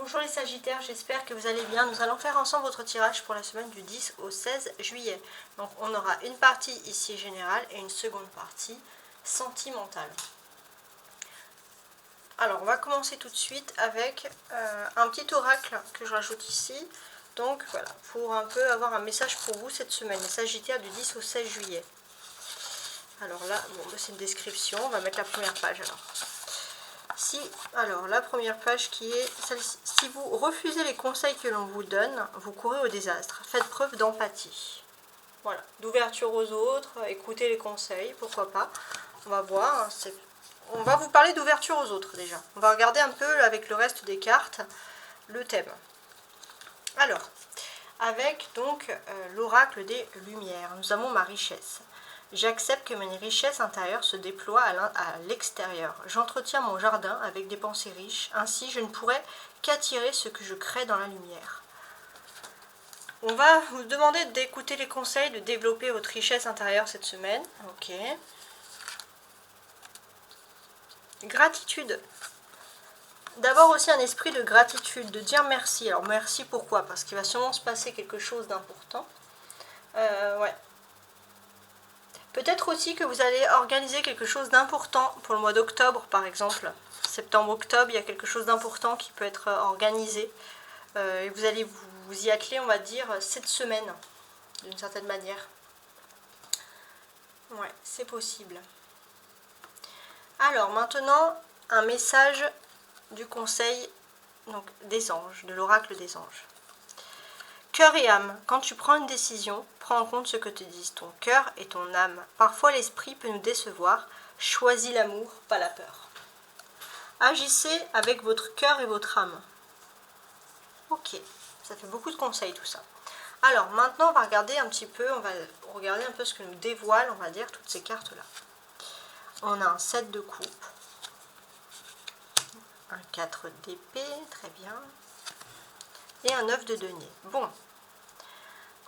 Bonjour les Sagittaires, j'espère que vous allez bien. Nous allons faire ensemble votre tirage pour la semaine du 10 au 16 juillet. Donc on aura une partie ici générale et une seconde partie sentimentale. Alors on va commencer tout de suite avec un petit oracle que je rajoute ici. Donc voilà, pour un peu avoir un message pour vous cette semaine, les Sagittaires du 10 au 16 juillet. Alors là, bon, c'est une description, on va mettre la première page alors. Alors la première page qui est celle-ci. Si vous refusez les conseils que l'on vous donne, vous courez au désastre. Faites preuve d'empathie. Voilà, d'ouverture aux autres, écoutez les conseils, pourquoi pas. On va voir, on va vous parler d'ouverture aux autres déjà. On va regarder un peu avec le reste des cartes le thème. Alors, avec donc l'oracle des Lumières, nous avons ma richesse. J'accepte que mes richesses intérieures se déploient à l'extérieur. J'entretiens mon jardin avec des pensées riches. Ainsi, je ne pourrai qu'attirer ce que je crée dans la lumière. On va vous demander d'écouter les conseils, de développer votre richesse intérieure cette semaine. Ok. Gratitude. D'abord aussi un esprit de gratitude, de dire merci. Alors merci pourquoi? Parce qu'il va sûrement se passer quelque chose d'important. Ouais. Peut-être aussi que vous allez organiser quelque chose d'important pour le mois d'octobre, par exemple. Septembre-octobre, il y a quelque chose d'important qui peut être organisé. Et vous allez vous y atteler, on va dire, cette semaine, d'une certaine manière. Ouais, c'est possible. Alors, maintenant, un message du conseil donc, des anges, de l'oracle des anges. Cœur et âme, quand tu prends une décision, prends en compte ce que te disent ton cœur et ton âme. Parfois l'esprit peut nous décevoir. Choisis l'amour, pas la peur. Agissez avec votre cœur et votre âme. Ok, ça fait beaucoup de conseils tout ça. Alors maintenant on va regarder un petit peu, on va regarder un peu ce que nous dévoilent, on va dire, toutes ces cartes-là. On a un 7 de coupe, un 4 d'épée, très bien, et un 9 de denier. Bon.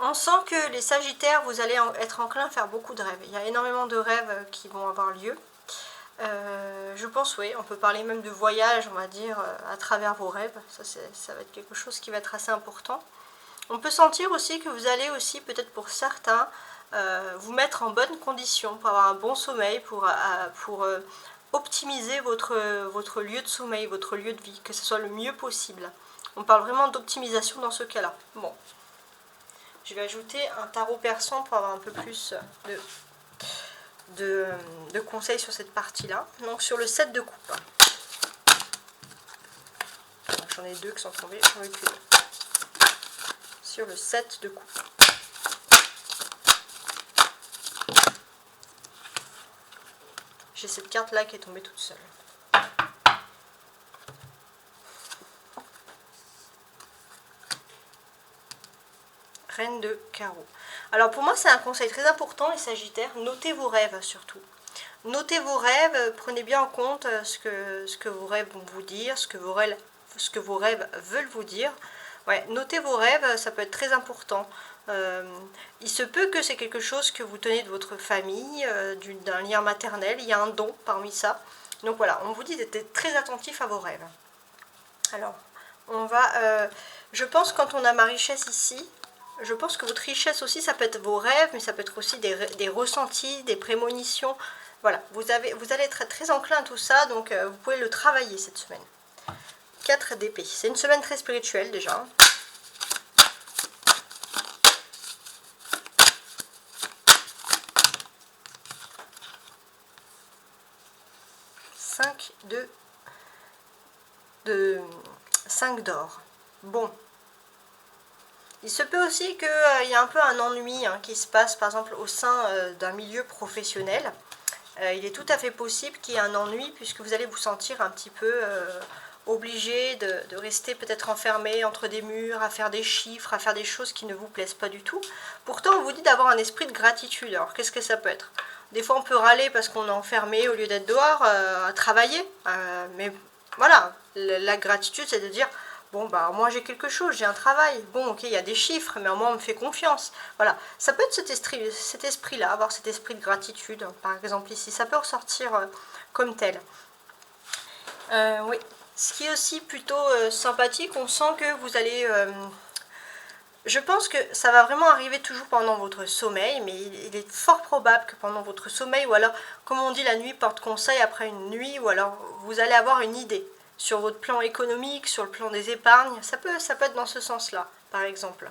On sent que les Sagittaires, vous allez être enclin à faire beaucoup de rêves. Il y a énormément de rêves qui vont avoir lieu. Je pense, oui, on peut parler même de voyage, on va dire, à travers vos rêves. Ça va être quelque chose qui va être assez important. On peut sentir aussi que vous allez aussi, peut-être pour certains, vous mettre en bonne condition pour avoir un bon sommeil, pour optimiser votre lieu de sommeil, votre lieu de vie, que ce soit le mieux possible. On parle vraiment d'optimisation dans ce cas-là. Bon. Je vais ajouter un tarot persan pour avoir un peu plus de conseils sur cette partie-là. Donc sur le 7 de coupe. J'en ai deux qui sont tombés, j'en ai qu'une. Sur le 7 de coupe. J'ai cette carte-là qui est tombée toute seule. Reine de carreau. Alors pour moi c'est un conseil très important les Sagittaires, notez vos rêves surtout. Notez vos rêves, prenez bien en compte ce que vos rêves vont vous dire, ce que vos rêves veulent vous dire. Ouais, notez vos rêves, ça peut être très important. Il se peut que c'est quelque chose que vous tenez de votre famille, d'un lien maternel, il y a un don parmi ça. Donc voilà, on vous dit d'être très attentif à vos rêves. Alors, on va, je pense quand on a ma richesse ici, je pense que votre richesse aussi, ça peut être vos rêves, mais ça peut être aussi des ressentis, des prémonitions. Voilà, vous allez être très enclin à tout ça, donc vous pouvez le travailler cette semaine. 4 d'épée. C'est une semaine très spirituelle déjà. Cinq d'or. Bon. Il se peut aussi qu'il y ait un peu un ennui qui se passe par exemple au sein d'un milieu professionnel. Il est tout à fait possible qu'il y ait un ennui puisque vous allez vous sentir un petit peu obligé de rester peut-être enfermé entre des murs, à faire des chiffres, à faire des choses qui ne vous plaisent pas du tout. Pourtant on vous dit d'avoir un esprit de gratitude. Alors qu'est-ce que ça peut être? Des fois on peut râler parce qu'on est enfermé au lieu d'être dehors à travailler. Mais voilà, la gratitude c'est de dire... Bon, bah, moi j'ai quelque chose, j'ai un travail. Bon, ok, il y a des chiffres, mais au moins on me fait confiance. Voilà, ça peut être cet esprit-là, avoir cet esprit de gratitude, par exemple ici. Ça peut ressortir comme tel. Oui, Ce qui est aussi plutôt sympathique, on sent que vous allez... je pense que ça va vraiment arriver toujours pendant votre sommeil, mais il est fort probable que pendant votre sommeil, ou alors, comme on dit, la nuit porte conseil après une nuit, ou alors vous allez avoir une idée sur votre plan économique, sur le plan des épargnes. Ça peut être dans ce sens-là, par exemple.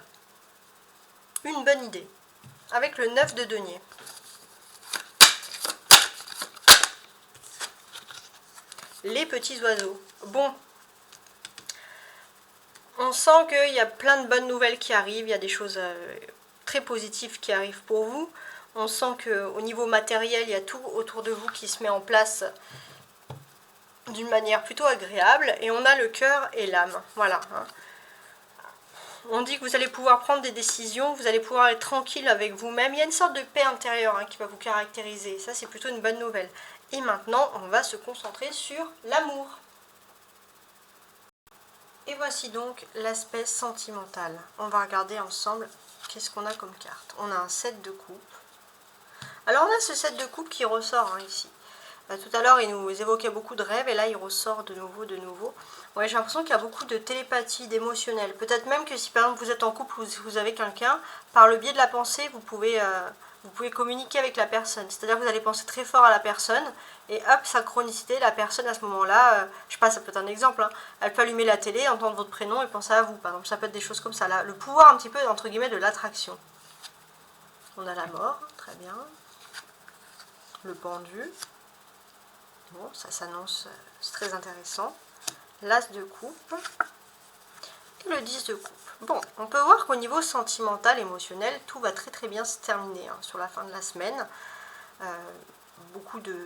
Une bonne idée. Avec le 9 de denier. Les petits oiseaux. Bon, on sent qu'il y a plein de bonnes nouvelles qui arrivent, il y a des choses très positives qui arrivent pour vous. On sent qu'au niveau matériel, il y a tout autour de vous qui se met en place d'une manière plutôt agréable. Et on a le cœur et l'âme. Voilà. Hein. On dit que vous allez pouvoir prendre des décisions, vous allez pouvoir être tranquille avec vous-même. Il y a une sorte de paix intérieure hein, qui va vous caractériser. Ça, c'est plutôt une bonne nouvelle. Et maintenant, on va se concentrer sur l'amour. Et voici donc l'aspect sentimental. On va regarder ensemble qu'est-ce qu'on a comme carte. On a un 7 de coupe. Alors on a ce 7 de coupe qui ressort hein, ici. Tout à l'heure il nous évoquait beaucoup de rêves et là il ressort de nouveau. Ouais, j'ai l'impression qu'il y a beaucoup de télépathie, d'émotionnel. Peut-être même que si par exemple vous êtes en couple ou si vous avez quelqu'un, par le biais de la pensée vous pouvez communiquer avec la personne. C'est-à-dire que vous allez penser très fort à la personne et hop, synchronicité, la personne à ce moment-là, je sais pas, ça peut être un exemple, hein, elle peut allumer la télé, entendre votre prénom et penser à vous. Par exemple, ça peut être des choses comme ça. Là, le pouvoir un petit peu, entre guillemets, de l'attraction. On a la mort, très bien. Le pendu. Bon, ça s'annonce, c'est très intéressant. L'as de coupe. Et le 10 de coupe. Bon, on peut voir qu'au niveau sentimental, émotionnel, tout va très bien se terminer hein, sur la fin de la semaine. Beaucoup de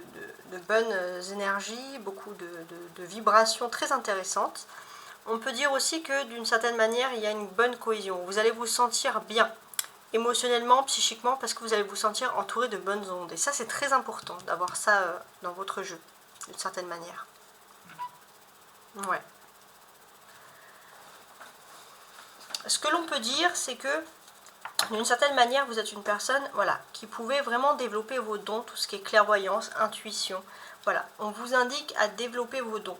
bonnes énergies, beaucoup de vibrations très intéressantes. On peut dire aussi que d'une certaine manière, il y a une bonne cohésion. Vous allez vous sentir bien, émotionnellement, psychiquement, parce que vous allez vous sentir entouré de bonnes ondes. Et ça, c'est très important d'avoir ça dans votre jeu, d'une certaine manière. Ouais. Ce que l'on peut dire, c'est que d'une certaine manière, vous êtes une personne voilà, qui pouvait vraiment développer vos dons, tout ce qui est clairvoyance, intuition. Voilà, on vous indique à développer vos dons.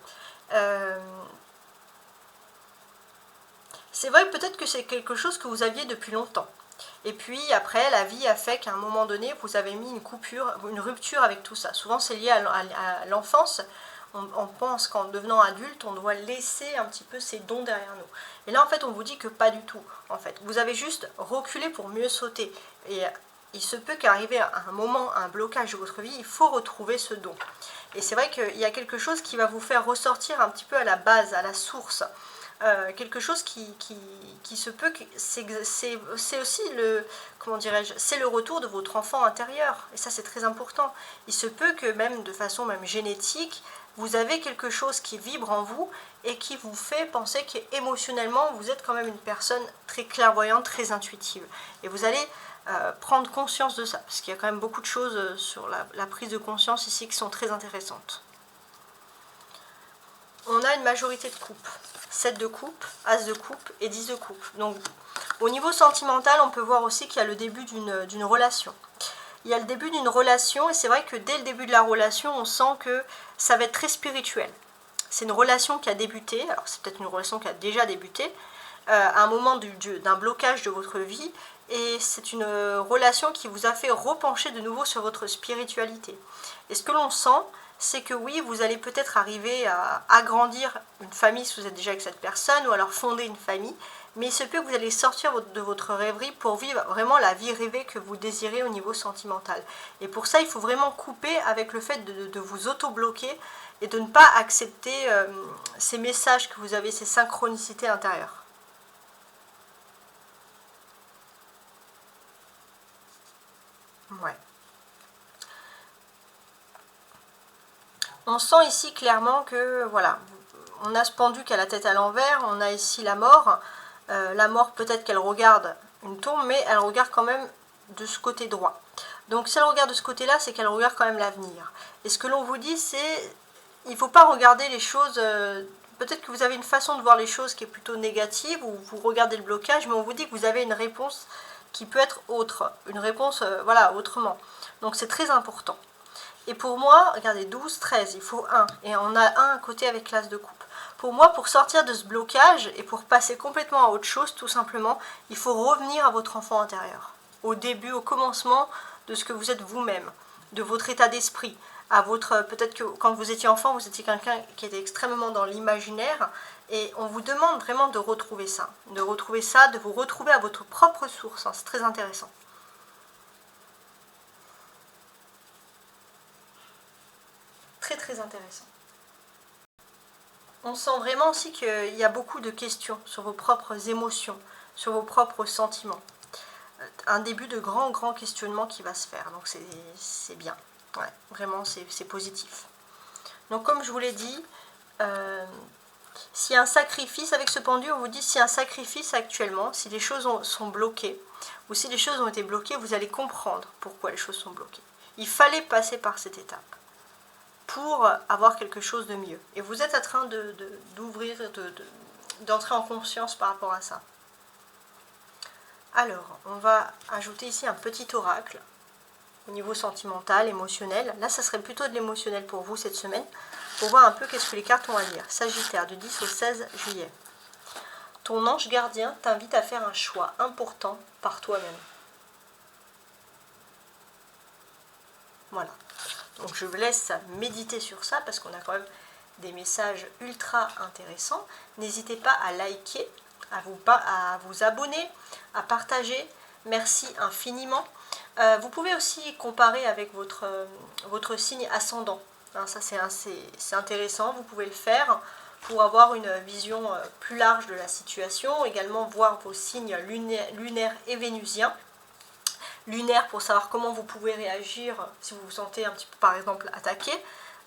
C'est vrai peut-être que c'est quelque chose que vous aviez depuis longtemps. Et puis après, la vie a fait qu'à un moment donné, vous avez mis une rupture avec tout ça. Souvent, c'est lié à l'enfance. On pense qu'en devenant adulte, on doit laisser un petit peu ses dons derrière nous. Et là, en fait, on vous dit que pas du tout. En fait, vous avez juste reculé pour mieux sauter. Et il se peut qu'arriver à un moment, un blocage de votre vie, il faut retrouver ce don. Et c'est vrai qu'il y a quelque chose qui va vous faire ressortir un petit peu à la base, à la source. Quelque chose qui se peut, c'est aussi le, comment dirais-je, c'est le retour de votre enfant intérieur. Et ça, c'est très important. Il se peut que même de façon même génétique, vous avez quelque chose qui vibre en vous et qui vous fait penser qu'émotionnellement, vous êtes quand même une personne très clairvoyante, très intuitive. Et vous allez prendre conscience de ça, parce qu'il y a quand même beaucoup de choses sur la prise de conscience ici qui sont très intéressantes. On a une majorité de coupes. 7 de coupe, As de coupe et 10 de coupe. Donc, au niveau sentimental, on peut voir aussi qu'il y a le début d'une relation. Il y a le début d'une relation et c'est vrai que dès le début de la relation, on sent que ça va être très spirituel. C'est une relation qui a débuté, alors c'est peut-être une relation qui a déjà débuté, à un moment d'un blocage de votre vie et c'est une relation qui vous a fait repencher de nouveau sur votre spiritualité. Et ce que l'on sent, c'est que oui, vous allez peut-être arriver à agrandir une famille si vous êtes déjà avec cette personne, ou alors fonder une famille, mais il se peut que vous allez sortir de votre rêverie pour vivre vraiment la vie rêvée que vous désirez au niveau sentimental. Et pour ça, il faut vraiment couper avec le fait de vous auto-bloquer et de ne pas accepter ces messages que vous avez, ces synchronicités intérieures. Ouais. On sent ici clairement que, voilà, on a ce pendu qui a la tête à l'envers, on a ici la mort. La mort, peut-être qu'elle regarde une tombe, mais elle regarde quand même de ce côté droit. Donc si elle regarde de ce côté-là, c'est qu'elle regarde quand même l'avenir. Et ce que l'on vous dit, c'est, il ne faut pas regarder les choses, peut-être que vous avez une façon de voir les choses qui est plutôt négative, ou vous regardez le blocage, mais on vous dit que vous avez une réponse qui peut être autre, une réponse, voilà, autrement. Donc c'est très important. Et pour moi, regardez, 12, 13, il faut 1. Et on a 1 à côté avec l'as de coupe. Pour moi, pour sortir de ce blocage et pour passer complètement à autre chose, tout simplement, il faut revenir à votre enfant intérieur. Au début, au commencement de ce que vous êtes vous-même, de votre état d'esprit. Peut-être que quand vous étiez enfant, vous étiez quelqu'un qui était extrêmement dans l'imaginaire. Et on vous demande vraiment de retrouver ça. De vous retrouver à votre propre source. Hein, c'est très intéressant. Très très intéressant. On sent vraiment aussi qu'il y a beaucoup de questions sur vos propres émotions, sur vos propres sentiments. Un début de grand questionnement qui va se faire, donc c'est bien. Ouais, vraiment c'est positif. Donc comme je vous l'ai dit, s'il y a un sacrifice avec ce pendu, on vous dit s'il y a un sacrifice actuellement, si les choses sont bloquées, ou si les choses ont été bloquées, vous allez comprendre pourquoi les choses sont bloquées. Il fallait passer par cette étape pour avoir quelque chose de mieux. Et vous êtes en train d'ouvrir, d'entrer en conscience par rapport à ça. Alors, on va ajouter ici un petit oracle au niveau sentimental, émotionnel. Là, ça serait plutôt de l'émotionnel pour vous cette semaine, pour voir un peu qu'est-ce que les cartes ont à dire. Sagittaire, du 10 au 16 juillet. Ton ange gardien t'invite à faire un choix important par toi-même. Voilà. Donc je vous laisse méditer sur ça parce qu'on a quand même des messages ultra intéressants. N'hésitez pas à liker, à vous abonner, à partager. Merci infiniment. Vous pouvez aussi comparer avec votre signe ascendant. Hein, ça c'est intéressant, vous pouvez le faire pour avoir une vision plus large de la situation. Également voir vos signes lunaires et vénusiens. Lunaire pour savoir comment vous pouvez réagir si vous vous sentez un petit peu par exemple attaqué,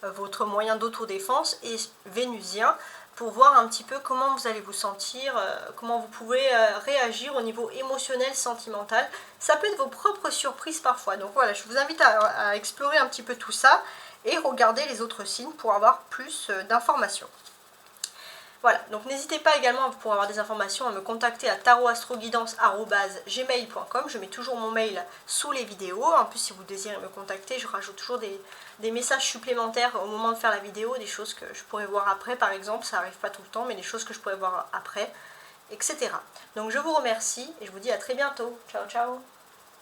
votre moyen d'autodéfense, et vénusien pour voir un petit peu comment vous allez vous sentir, comment vous pouvez réagir au niveau émotionnel, sentimental. Ça peut être vos propres surprises parfois. Donc voilà, je vous invite à explorer un petit peu tout ça et regarder les autres signes pour avoir plus d'informations. Voilà, donc n'hésitez pas également pour avoir des informations à me contacter à tarotastroguidance@gmail.com. Je mets toujours mon mail sous les vidéos. En plus, si vous désirez me contacter, je rajoute toujours des messages supplémentaires au moment de faire la vidéo, des choses que je pourrais voir après par exemple, ça n'arrive pas tout le temps, mais des choses que je pourrais voir après, etc. Donc je vous remercie et je vous dis à très bientôt. Ciao ciao.